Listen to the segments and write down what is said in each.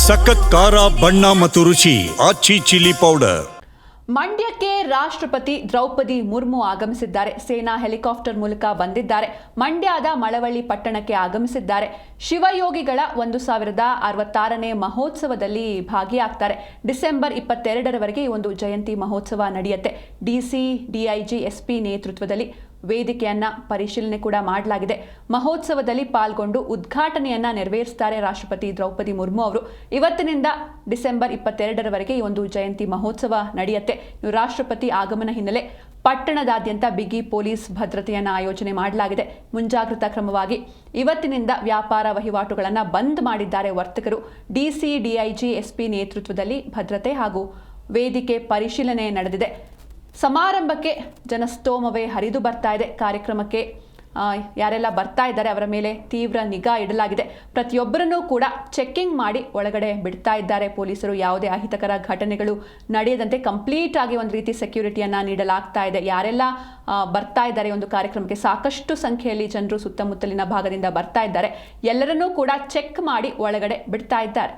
ಸಖತ್ ಖಾರ ಬಣ್ಣ ಮತ್ತು ರುಚಿ ಆಚಿ ಚಿಲ್ಲಿ ಪೌಡರ್. ಮಂಡ್ಯಕ್ಕೆ ರಾಷ್ಟ್ರಪತಿ ದ್ರೌಪದಿ ಮುರ್ಮು ಆಗಮಿಸಿದ್ದಾರೆ. ಸೇನಾ ಹೆಲಿಕಾಪ್ಟರ್ ಮೂಲಕ ಬಂದಿದ್ದಾರೆ. ಮಂಡ್ಯದ ಮಳವಳ್ಳಿ ಪಟ್ಟಣಕ್ಕೆ ಆಗಮಿಸಿದ್ದಾರೆ. ಶಿವಯೋಗಿಗಳ 1066ನೇ ಮಹೋತ್ಸವದಲ್ಲಿ ಭಾಗಿಯಾಗ್ತಾರೆ. ಡಿಸೆಂಬರ್ 22ರವರೆಗೆ ಈ ಒಂದು ಜಯಂತಿ ಮಹೋತ್ಸವ ನಡೆಯುತ್ತೆ. ಡಿಸಿ, ಡಿಐಜಿ, ಎಸ್ಪಿ ನೇತೃತ್ವದಲ್ಲಿ ವೇದಿಕೆಯನ್ನ ಪರಿಶೀಲನೆ ಕೂಡ ಮಾಡಲಾಗಿದೆ. ಮಹೋತ್ಸವದಲ್ಲಿ ಪಾಲ್ಗೊಂಡು ಉದ್ಘಾಟನೆಯನ್ನ ನೆರವೇರಿಸುತ್ತಾರೆ ರಾಷ್ಟ್ರಪತಿ ದ್ರೌಪದಿ ಮುರ್ಮು ಅವರು. ಇವತ್ತಿನಿಂದ ಡಿಸೆಂಬರ್ 22ರವರೆಗೆ ಈ ಒಂದು ಜಯಂತಿ ಮಹೋತ್ಸವ ನಡೆಯುತ್ತೆ. ರಾಷ್ಟ್ರಪತಿ ಆಗಮನ ಹಿನ್ನೆಲೆ ಪಟ್ಟಣದಾದ್ಯಂತ ಬಿಗಿ ಪೊಲೀಸ್ ಭದ್ರತೆಯನ್ನು ಆಯೋಜನೆ ಮಾಡಲಾಗಿದೆ. ಮುಂಜಾಗ್ರತಾ ಕ್ರಮವಾಗಿ ಇವತ್ತಿನಿಂದ ವ್ಯಾಪಾರ ವಹಿವಾಟುಗಳನ್ನು ಬಂದ್ ಮಾಡಿದ್ದಾರೆ ವರ್ತಕರು. ಡಿಸಿ, ಡಿಐಜಿ, ಎಸ್ಪಿ ನೇತೃತ್ವದಲ್ಲಿ ಭದ್ರತೆ ಹಾಗೂ ವೇದಿಕೆ ಪರಿಶೀಲನೆ ನಡೆದಿದೆ. ಸಮಾರಂಭಕ್ಕೆ ಜನಸ್ತೋಮವೇ ಹರಿದು ಬರ್ತಾ ಇದೆ. ಕಾರ್ಯಕ್ರಮಕ್ಕೆ ಯಾರೆಲ್ಲ ಬರ್ತಾ ಇದ್ದಾರೆ ಅವರ ಮೇಲೆ ತೀವ್ರ ನಿಗಾ ಇಡಲಾಗಿದೆ. ಪ್ರತಿಯೊಬ್ಬರನ್ನೂ ಕೂಡ ಚೆಕ್ಕಿಂಗ್ ಮಾಡಿ ಒಳಗಡೆ ಬಿಡ್ತಾ ಇದ್ದಾರೆ ಪೊಲೀಸರು. ಯಾವುದೇ ಅಹಿತಕರ ಘಟನೆಗಳು ನಡೆಯದಂತೆ ಕಂಪ್ಲೀಟ್ ಆಗಿ ಒಂದು ರೀತಿ ಸೆಕ್ಯೂರಿಟಿಯನ್ನು ನೀಡಲಾಗ್ತಾ ಇದೆ. ಯಾರೆಲ್ಲ ಬರ್ತಾ ಇದ್ದಾರೆ ಒಂದು ಕಾರ್ಯಕ್ರಮಕ್ಕೆ, ಸಾಕಷ್ಟು ಸಂಖ್ಯೆಯಲ್ಲಿ ಜನರು ಸುತ್ತಮುತ್ತಲಿನ ಭಾಗದಿಂದ ಬರ್ತಾ ಇದ್ದಾರೆ. ಎಲ್ಲರನ್ನೂ ಕೂಡ ಚೆಕ್ ಮಾಡಿ ಒಳಗಡೆ ಬಿಡ್ತಾ ಇದ್ದಾರೆ.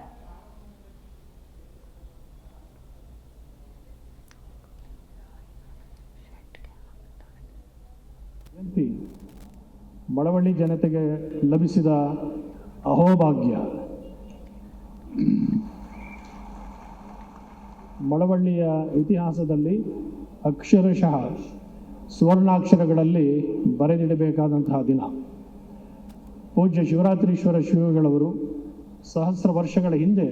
ಮಳವಳ್ಳಿ ಜನತೆಗೆ ಲಭಿಸಿದ ಅಹೋಭಾಗ್ಯ. ಮಳವಳ್ಳಿಯ ಇತಿಹಾಸದಲ್ಲಿ ಅಕ್ಷರಶಃ ಸುವರ್ಣಾಕ್ಷರಗಳಲ್ಲಿ ಬರೆದಿಡಬೇಕಾದಂತಹ ದಿನ. ಪೂಜ್ಯ ಶಿವರಾತ್ರೀಶ್ವರ ಶಿವಗಳವರು ಸಹಸ್ರ ವರ್ಷಗಳ ಹಿಂದೆ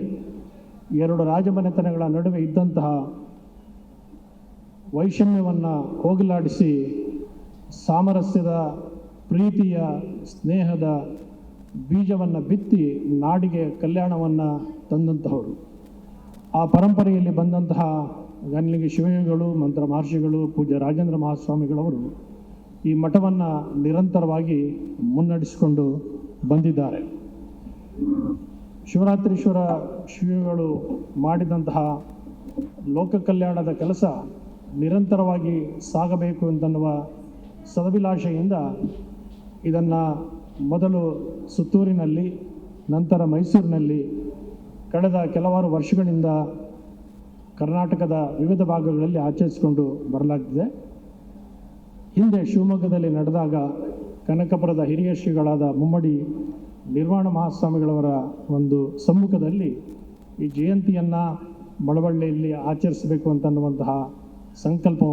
ಎರಡು ರಾಜಮನೆತನಗಳ ನಡುವೆ ಇದ್ದಂತಹ ವೈಷಮ್ಯವನ್ನು ಹೋಗಲಾಡಿಸಿ ಸಾಮರಸ್ಯದ, ಪ್ರೀತಿಯ, ಸ್ನೇಹದ ಬೀಜವನ್ನು ಬಿತ್ತಿ ನಾಡಿಗೆ ಕಲ್ಯಾಣವನ್ನು ತಂದಂತಹವರು. ಆ ಪರಂಪರೆಯಲ್ಲಿ ಬಂದಂತಹ ಗಣ್ಯಗೆ ಶಿವಯೋಗಿಗಳು, ಮಂತ್ರ ಮಹರ್ಷಿಗಳು, ಪೂಜ್ಯ ರಾಜೇಂದ್ರ ಮಹಾಸ್ವಾಮಿಗಳವರು ಈ ಮಠವನ್ನು ನಿರಂತರವಾಗಿ ಮುನ್ನಡೆಸಿಕೊಂಡು ಬಂದಿದ್ದಾರೆ. ಶಿವರಾತ್ರೀಶ್ವರ ಶಿವಗಳು ಮಾಡಿದಂತಹ ಲೋಕ ಕಲ್ಯಾಣದ ಕೆಲಸ ನಿರಂತರವಾಗಿ ಸಾಗಬೇಕು ಅಂತನ್ನುವ ಸದಭಿಲಾಷೆಯಿಂದ ಇದನ್ನು ಮೊದಲು ಸುತ್ತೂರಿನಲ್ಲಿ, ನಂತರ ಮೈಸೂರಿನಲ್ಲಿ ಕಳೆದ ಕೆಲವಾರು ವರ್ಷಗಳಿಂದ ಕರ್ನಾಟಕದ ವಿವಿಧ ಭಾಗಗಳಲ್ಲಿ ಆಚರಿಸಿಕೊಂಡು ಬರಲಾಗ್ತಿದೆ. ಹಿಂದೆ ಶಿವಮೊಗ್ಗದಲ್ಲಿ ನಡೆದಾಗ ಕನಕಪುರದ ಹಿರಿಯ ಶ್ರೀಗಳಾದ ಮುಮ್ಮಡಿ ನಿರ್ವಾಣ ಮಹಾಸ್ವಾಮಿಗಳವರ ಒಂದು ಸಮ್ಮುಖದಲ್ಲಿ ಈ ಜಯಂತಿಯನ್ನು ಮಳವಳ್ಳಿಯಲ್ಲಿ ಆಚರಿಸಬೇಕು ಅಂತನ್ನುವಂತಹ ಸಂಕಲ್ಪವನ್ನು